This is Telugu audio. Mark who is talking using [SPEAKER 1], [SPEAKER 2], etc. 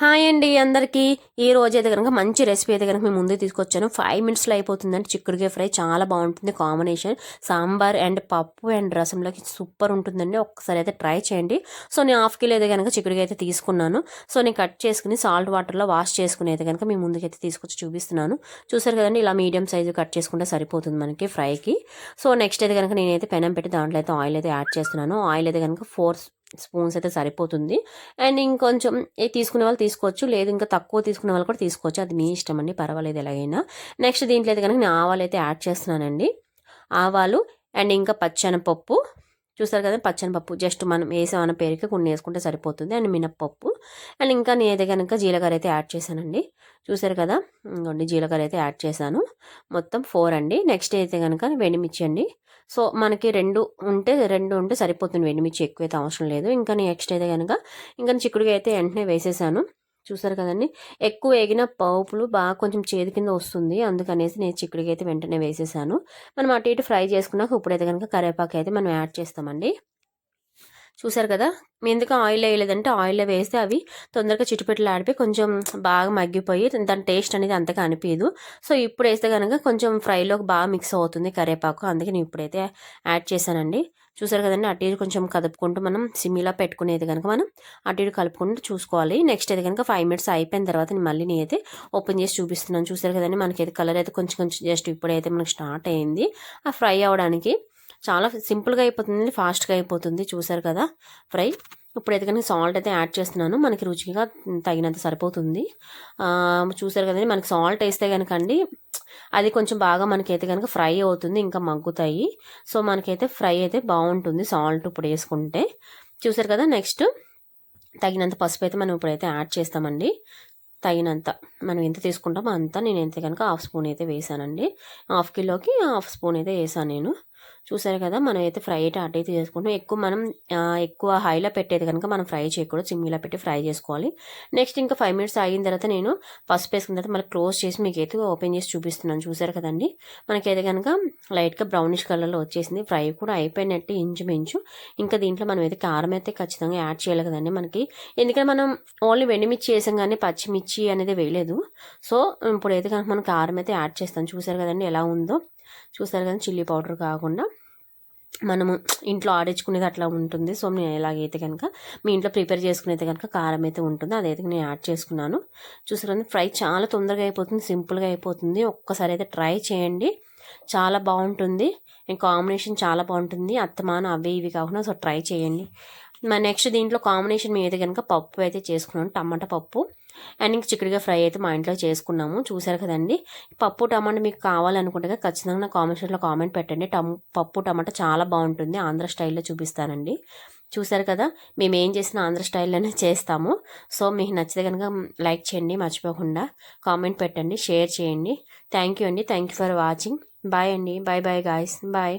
[SPEAKER 1] హాయ్ అండి అందరికీ. ఈ రోజు అయితే కనుక మంచి రెసిపీ అయితే కనుక మేము ముందుకు తీసుకొచ్చాను. 5 మినిట్స్లో అయిపోతుందండి. చిక్కుడుకాయ ఫ్రై చాలా బాగుంటుంది. కాంబినేషన్ సాంబార్ అండ్ పప్పు అండ్ రసంలోకి సూపర్ ఉంటుందండి. ఒక్కసారి అయితే ట్రై చేయండి. సో నేను హాఫ్ కిలో అయితే కనుక చిక్కుడుకాయ అయితే తీసుకున్నాను. సో నేను కట్ చేసుకుని సాల్ట్ వాటర్లో వాష్ చేసుకుని అయితే కనుక మేము ముందుకైతే తీసుకొచ్చి చూపిస్తున్నాను. చూసారు కదండి, ఇలా మీడియం సైజు కట్ చేసుకుంటే సరిపోతుంది మనకి ఫ్రైకి. సో నెక్స్ట్ అయితే కనుక నేనైతే పెనం పెట్టి దాంట్లో అయితే ఆయిల్ అయితే యాడ్ చేస్తున్నాను. ఆయిల్ అయితే కనుక 4 స్పూన్స్ అయితే సరిపోతుంది. అండ్ ఇంకొంచెం తీసుకునే వాళ్ళు తీసుకోవచ్చు, లేదు ఇంకా తక్కువ తీసుకునే వాళ్ళు కూడా తీసుకోవచ్చు, అది మీ ఇష్టం అండి, పర్వాలేదు ఎలాగైనా. నెక్స్ట్ దీంట్లో అయితే కనుక నేను ఆవాలు అయితే యాడ్ చేస్తున్నానండి. ఆవాలు అండ్ ఇంకా పచ్చెనపప్పు, చూసారు కదా పచ్చెనపప్పు జస్ట్ మనం వేసామన్న పేరుకి కొన్ని వేసుకుంటే సరిపోతుంది. అండ్ మినప్పప్పు అండ్ ఇంకా నేనైతే కనుక జీలకర్ర అయితే యాడ్ చేశానండి. చూసారు కదా, ఇంకోండి జీలకర్ర అయితే యాడ్ చేశాను. మొత్తం 4 అండి. నెక్స్ట్ అయితే కనుక ఎండుమిర్చి అండి. సో మనకి రెండు ఉంటే సరిపోతుంది, ఎండుమిర్చి ఎక్కువైతే అవసరం లేదు. ఇంకా నెక్స్ట్ అయితే కనుక ఇంకా చిక్కుడుగా అయితే వెంటనే వేసేసాను. చూసారు కదండి, ఎక్కువ వేగిన పప్పులు బాగా కొంచెం చేదు కింద వస్తుంది, అందుకనేసి నేను చిక్కుడుగా అయితే వెంటనే వేసేసాను. మనం అటు ఇటు ఫ్రై చేసుకున్నాక ఇప్పుడైతే కనుక కరివేపాకు అయితే మనం యాడ్ చేస్తామండి. చూసారు కదా, ఎందుకు ఆయిల్ వేయలేదంటే ఆయిల్లో వేస్తే అవి తొందరగా చిట్టుపెట్టలు ఆడిపోయి కొంచెం బాగా మగ్గిపోయి దాని టేస్ట్ అనేది అంతగా అనిపించదు. సో ఇప్పుడు వేస్తే కనుక కొంచెం ఫ్రైలోకి బాగా మిక్స్ అవుతుంది కరివేపాకు, అందుకే నేను ఇప్పుడైతే యాడ్ చేశానండి. చూసారు కదండి, అటు ఇటు కొంచెం కదుపుకుంటూ మనం సిమ్మిలా పెట్టుకునేది కనుక మనం అటు ఇటు కలుపుకుంటూ చూసుకోవాలి. నెక్స్ట్ అయితే కనుక 5 మినిట్స్ అయిపోయిన తర్వాత మళ్ళీ నేనైతే ఓపెన్ చేసి చూపిస్తున్నాను. చూసారు కదండి, మనకైతే కలర్ అయితే కొంచెం కొంచెం జస్ట్ ఇప్పుడైతే మనకు స్టార్ట్ అయింది ఆ ఫ్రై అవ్వడానికి. చాలా సింపుల్గా అయిపోతుంది, ఫాస్ట్గా అయిపోతుంది. చూసారు కదా ఫ్రై. ఇప్పుడైతే కనుక సాల్ట్ అయితే యాడ్ చేస్తున్నాను, మనకి రుచిగా తగినంత సరిపోతుంది. చూసారు కదండి, మనకి సాల్ట్ వేస్తే కనుక అండి అది కొంచెం బాగా మనకైతే కనుక ఫ్రై అవుతుంది, ఇంకా మగ్గుతాయి. సో మనకైతే ఫ్రై అయితే బాగుంటుంది సాల్ట్ ఇప్పుడు వేసుకుంటే. చూసారు కదా, నెక్స్ట్ తగినంత పసుపు అయితే మనం ఇప్పుడైతే యాడ్ చేస్తామండి. తగినంత మనం ఎంత తీసుకుంటామో అంతా, నేను ఎంత కనుక హాఫ్ స్పూన్ అయితే వేసానండి. హాఫ్ కిలోకి హాఫ్ స్పూన్ అయితే వేసాను నేను. చూసారు కదా, మనం అయితే ఫ్రై అయితే అటు అయితే చేసుకుంటాం. ఎక్కువ హైలో పెట్టేది కనుక మనం ఫ్రై చేయకూడదు, సిమ్మిలో పెట్టి ఫ్రై చేసుకోవాలి. నెక్స్ట్ ఇంకా 5 మినిట్స్ ఆగిన తర్వాత నేను పసుపు వేసుకున్న తర్వాత మళ్ళీ క్లోజ్ చేసి మీకు అయితే ఓపెన్ చేసి చూపిస్తున్నాను. చూసారు కదండి, మనకైతే కనుక లైట్గా బ్రౌనిష్ కలర్లో వచ్చేసింది. ఫ్రై కూడా అయిపోయినట్టు ఇంచుమించు. ఇంకా దీంట్లో మనం అయితే కారం అయితే ఖచ్చితంగా యాడ్ చేయాలి కదండి మనకి, ఎందుకంటే మనం ఓన్లీ వెండిమిర్చి వేసాం కానీ పచ్చిమిర్చి అనేది వేయలేదు. సో ఇప్పుడైతే కనుక మనం కారం అయితే యాడ్ చేస్తాం. చూసారు కదండి ఎలా ఉందో, చూసారు కదా, చిల్లీ పౌడర్ కాకుండా మనము ఇంట్లో ఆడించుకునేది అట్లా ఉంటుంది. సో నేను ఎలాగైతే కనుక మీ ఇంట్లో ప్రిపేర్ చేసుకునేది కనుక కారం అయితే ఉంటుందో అదైతే నేను యాడ్ చేసుకున్నాను. చూసారు, ఫ్రై చాలా తొందరగా అయిపోతుంది, సింపుల్గా అయిపోతుంది. ఒక్కసారి అయితే ట్రై చేయండి, చాలా బాగుంటుంది. కాంబినేషన్ చాలా బాగుంటుంది, అత్తమాన అవి ఇవి కాకుండా. సో ట్రై చేయండి. నెక్స్ట్ దీంట్లో కాంబినేషన్ మీద అయితే కనుక పప్పు అయితే చేసుకున్నాను, టమాటా పప్పు అండ్ ఇంక చిక్కుడుగా ఫ్రై అయితే మా ఇంట్లో చేసుకున్నాము. చూసారు కదండి, పప్పు టమాటా మీకు కావాలనుకుంటే ఖచ్చితంగా నా కామెంట్స్లో కామెంట్ పెట్టండి. పప్పు టమాటా చాలా బాగుంటుంది, ఆంధ్ర స్టైల్లో చూపిస్తానండి. చూసారు కదా, మేము ఏం చేసినా ఆంధ్ర స్టైల్లోనే చేస్తాము. సో మీకు నచ్చితే కనుక లైక్ చేయండి, మర్చిపోకుండా కామెంట్ పెట్టండి, షేర్ చేయండి. థ్యాంక్ యూ అండి, thank you for watching. Bye అండి, బాయ్ బాయ్ గాయ్స్, బాయ్.